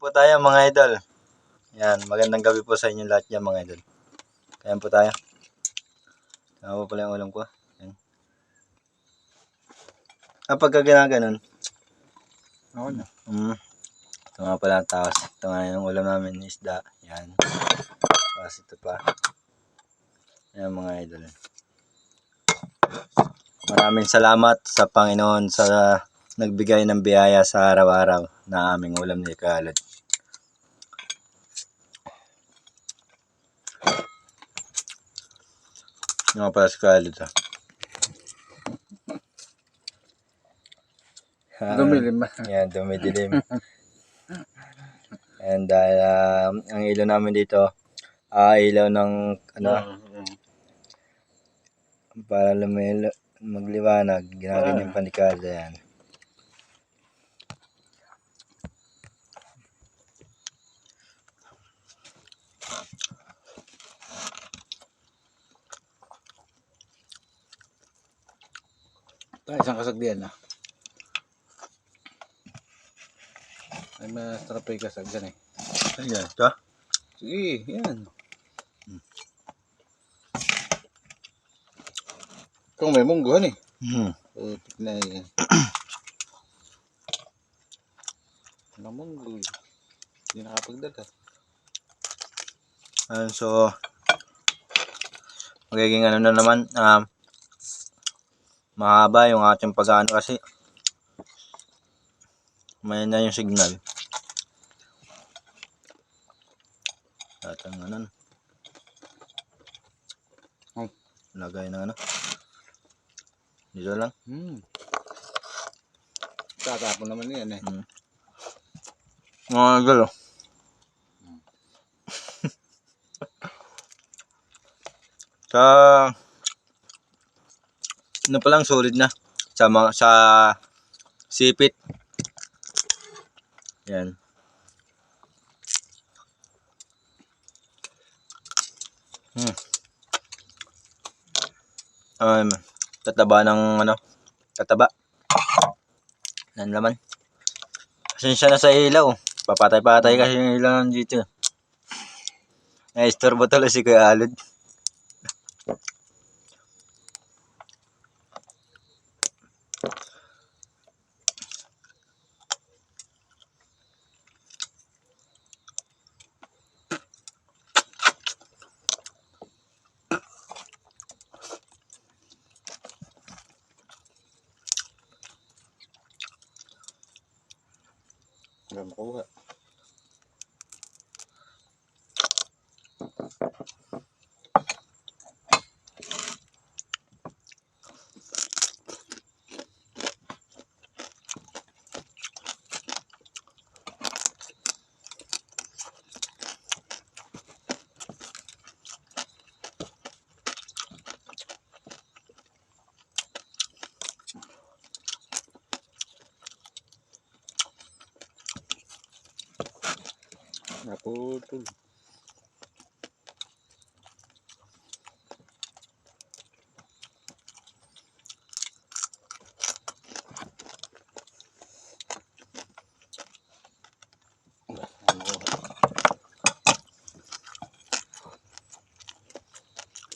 Po tayo mga idol. Yan, magandang gabi po sa inyo lahat yan mga idol. Kaya po tayo. Ako po pala yung ulam ko. Yan. Kapag ginaganon. Oo na. Ito nga pala taos. Ito nga yung ulam namin, isda. Yan. Tapos ito pa. Yan mga idol. Maraming salamat sa Panginoon sa nagbigay ng biyaya sa araw-araw na aming ulam ni Kalod. Yung nga pala si Kalod. Dumilim ba? Yan, dumidilim. And ang ilaw namin dito, ilaw ng ano, para magliwanag, ginaganyan panikada yan. Tayo isang kasagdian na. Ay masarap pa yung kasag dyan eh. Ayan, ito. Sige, yan. Kung may mungguhan eh. Putik na yan. Walang munggo eh. Hindi nakapagdala. So, magiging ano na naman, mahaba yung ating pag-ano kasi may na yung signal. Tatang ano. Lagay ng ano. Dito lang. Tatapon naman yan eh. Mga galo. Sa ano pa lang solid na sa sipit. Yan. Tataba ng ano, tataba. Yan laman. Pasensya na sa ilaw. Papatay-patay kasi yung ilaw dito. Na-istorbo tuloy si Kuya Alod. Wala makuha. Naputol.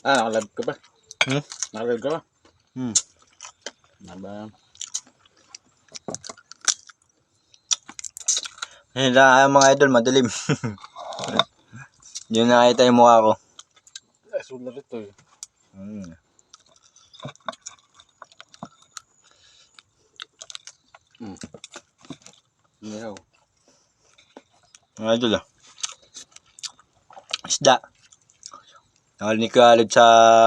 Nakalive ka ba? Nakalive ka ba? Naba. Hindi mga idol, madilim. Yun nakita yung mukha ko. Sulat ito eh. Nihaw. Mga idol isda. Nakal ni Kalod sa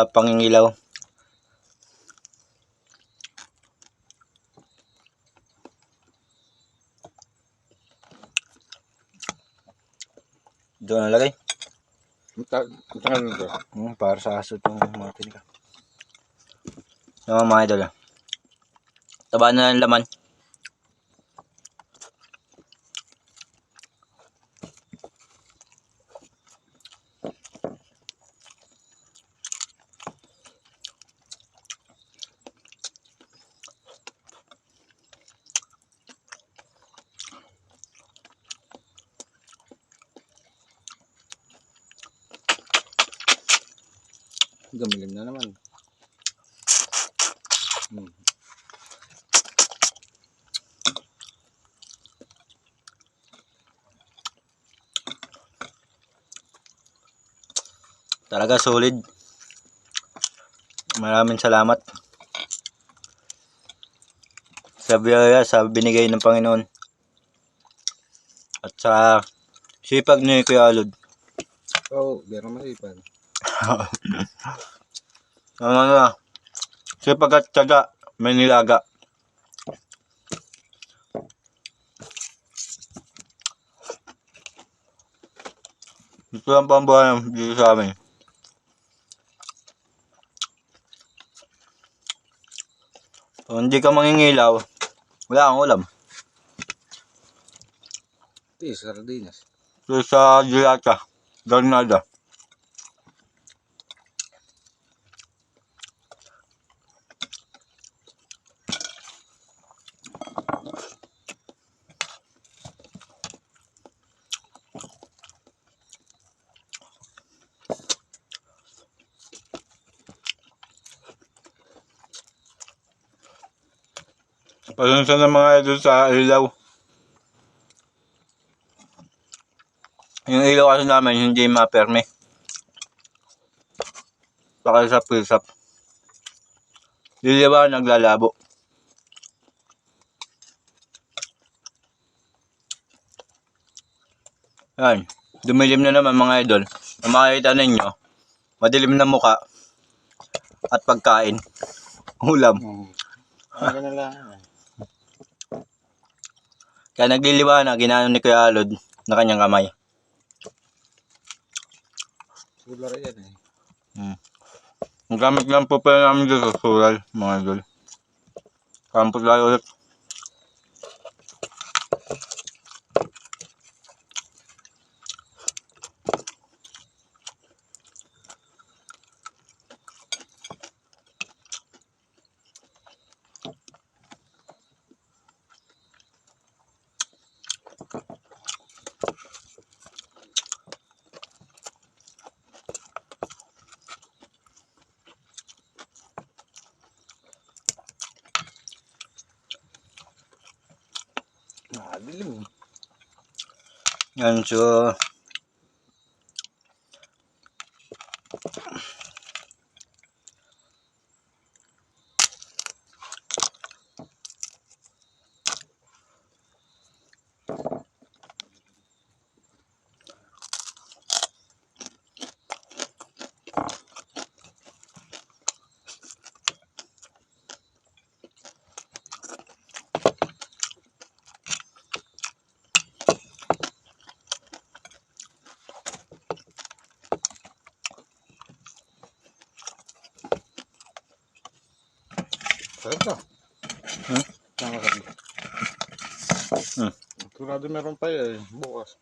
pangingilaw. Doon nalagay. Tangal nito. Para sa aso itong mga pinika. Mga idol taba na ng laman. Gamilim na naman. Talaga solid. Maraming salamat sa biyaya, sa binigay ng Panginoon. At sa sipag ni Kuya Alod. Oo, biro masipag. Sipag at tiyaga, may nilaga. Ito lang po ang buhay dito sa amin. Kung hindi ka mangingilaw, wala kang ulam. Ito sardinas. Ito sa Dilata, Garnada. Pasensya na mga idol sa ilaw. Yung ilaw kasi namin hindi maperme. Pakisap-kisap. Liliwa naglalabo. Yan. Dumilim na naman mga idol. Ang makikita ninyo, madilim na muka at pagkain. Ulam. Ano na lang. Kaya nagliliwanag, ginano ni Kuya Alod na kanyang kamay. Sular yan eh. Ang gamit lang po pala namin dito sa sural, mga idol. Kampot lang ulit. Dilim. Yan, so Sarap na. Nakakabi. Sigurado meron pa eh. Bukas.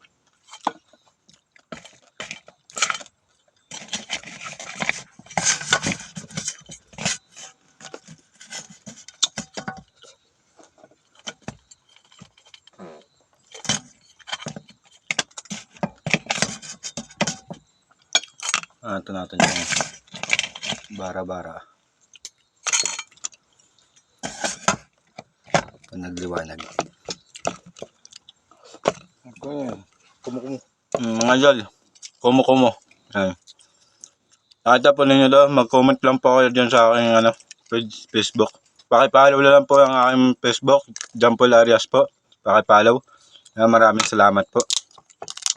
ito natin yung bara-bara. Pag nagliwanag. Ako yan. Kumukumo. Mga idol, kumo-kumo. Yan. Nakita po ninyo daw, mag-comment lang po kayo dyan sa aking page, Facebook. Pakipollow lang po ang aking Facebook, Jampol Arias po. Pakipollow. Maraming salamat po.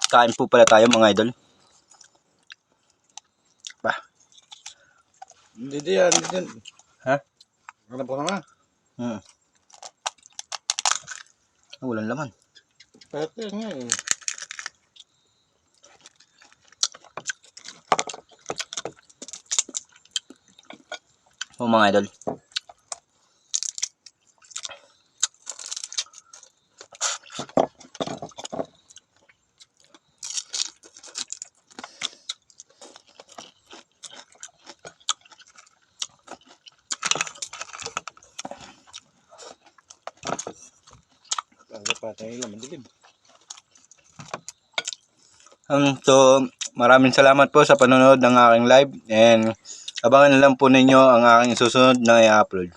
Kain po pala tayo mga idol. Hindi yan. Ha? Ano po naman? Walang laman. Pwede nga eh. O mga idol. Patay lang, madilim. So, maraming salamat po sa panonood ng aking live and Abangan na lang po ninyo ang aking susunod na i-upload.